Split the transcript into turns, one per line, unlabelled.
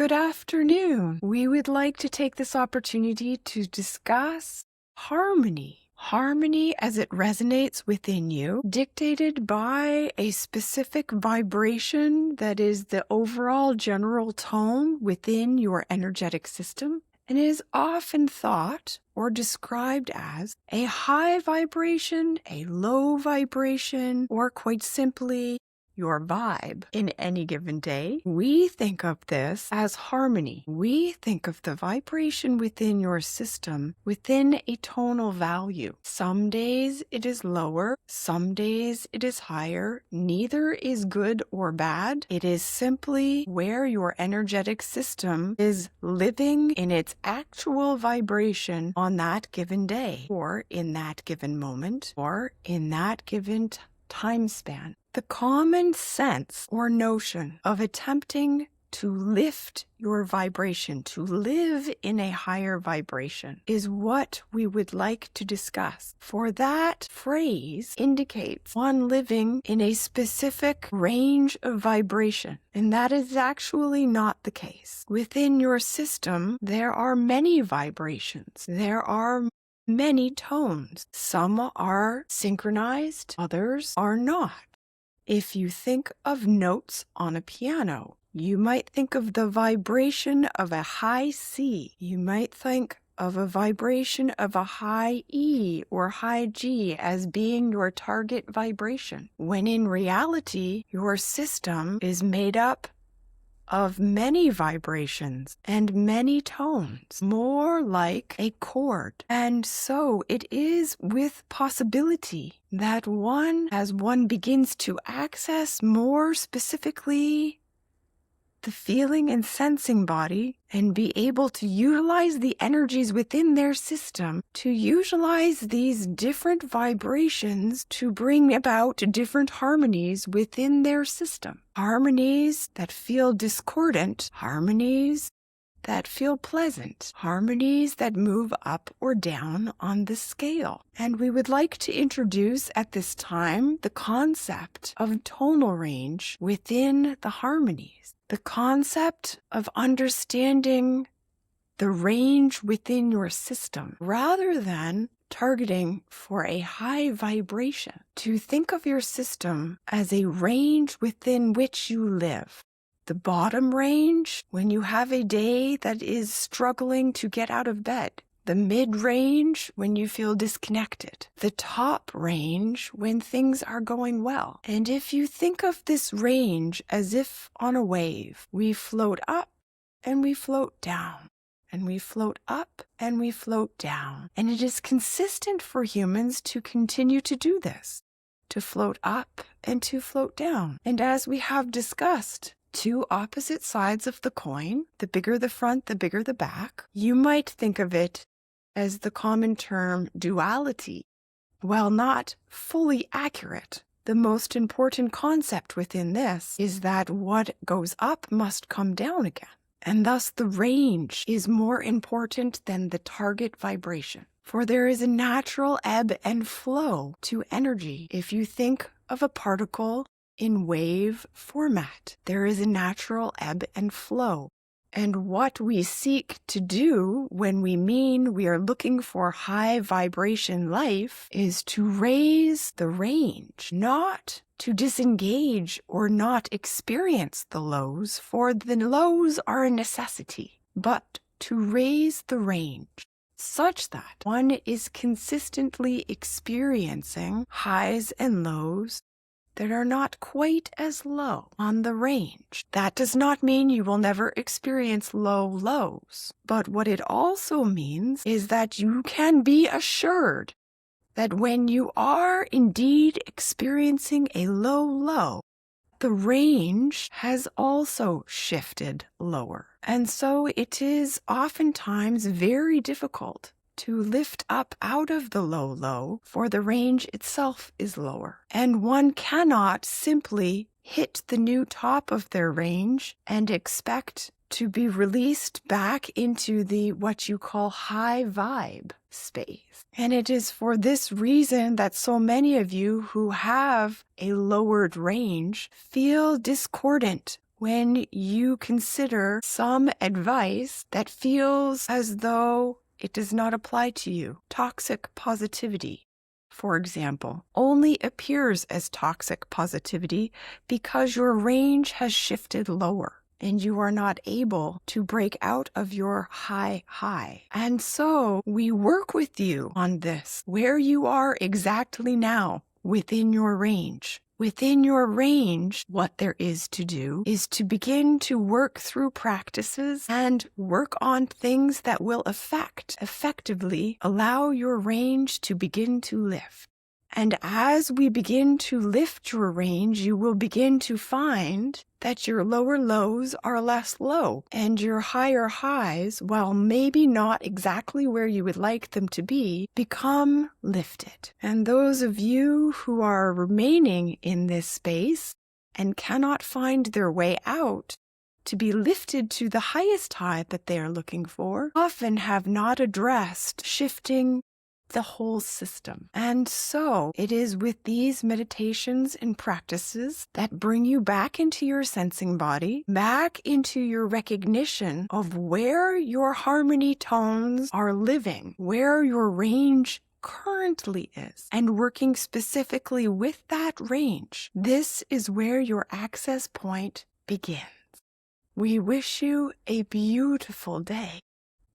Good afternoon. We would like to take this opportunity to discuss harmony. Harmony as it resonates within you, dictated by a specific vibration that is the overall general tone within your energetic system, and is often thought or described as a high vibration, a low vibration, or quite simply, your vibe in any given day. We think of this as harmony. We think of the vibration within your system within a tonal value. Some days it is lower, some days it is higher. Neither is good or bad. It is simply where your energetic system is living in its actual vibration on that given day, or in that given moment, or in that given time span. The common sense or notion of attempting to lift your vibration, to live in a higher vibration, is what we would like to discuss. For that phrase indicates one living in a specific range of vibration, and that is actually not the case. Within your system, there are many vibrations. There are many tones. Some are synchronized, others are not. If you think of notes on a piano, you might think of the vibration of a high C. You might think of a vibration of a high E or high G as being your target vibration, when in reality, your system is made up of many vibrations and many tones, more like a chord. And so it is with possibility that as one begins to access more specifically the feeling and sensing body and be able to utilize the energies within their system to utilize these different vibrations to bring about different harmonies within their system. Harmonies that feel discordant, harmonies that feel pleasant, harmonies that move up or down on the scale. And we would like to introduce at this time the concept of tonal range within the harmonies. The concept of understanding the range within your system rather than targeting for a high vibration. To think of your system as a range within which you live. The bottom range, when you have a day that is struggling to get out of bed. The mid-range, when you feel disconnected. The top range, when things are going well. And if you think of this range as if on a wave, we float up and we float down. And we float up and we float down. And it is consistent for humans to continue to do this. To float up and to float down. And as we have discussed, two opposite sides of the coin, the bigger the front, the bigger the back. You might think of it as the common term duality. While not fully accurate, the most important concept within this is that what goes up must come down again. And thus the range is more important than the target vibration. For there is a natural ebb and flow to energy. If you think of a particle in wave format, there is a natural ebb and flow. And what we seek to do when we mean we are looking for high vibration life is to raise the range, not to disengage or not experience the lows, for the lows are a necessity, but to raise the range such that one is consistently experiencing highs and lows that are not quite as low on the range. That does not mean you will never experience low lows, but what it also means is that you can be assured that when you are indeed experiencing a low low, the range has also shifted lower. And so it is oftentimes very difficult to lift up out of the low low, for the range itself is lower. And one cannot simply hit the new top of their range and expect to be released back into the what you call high vibe space. And it is for this reason that so many of you who have a lowered range feel discordant when you consider some advice that feels as though it does not apply to you. Toxic positivity, for example, only appears as toxic positivity because your range has shifted lower and you are not able to break out of your high. And so we work with you on this, where you are exactly now within your range. Within your range, what there is to do is to begin to work through practices and work on things that will effectively allow your range to begin to lift. And as we begin to lift your range, you will begin to find that your lower lows are less low and your higher highs, while maybe not exactly where you would like them to be, become lifted. And those of you who are remaining in this space and cannot find their way out to be lifted to the highest high that they are looking for, often have not addressed shifting the whole system. And so it is with these meditations and practices that bring you back into your sensing body, back into your recognition of where your harmony tones are living, where your range currently is, and working specifically with that range. This is where your access point begins. We wish you a beautiful day.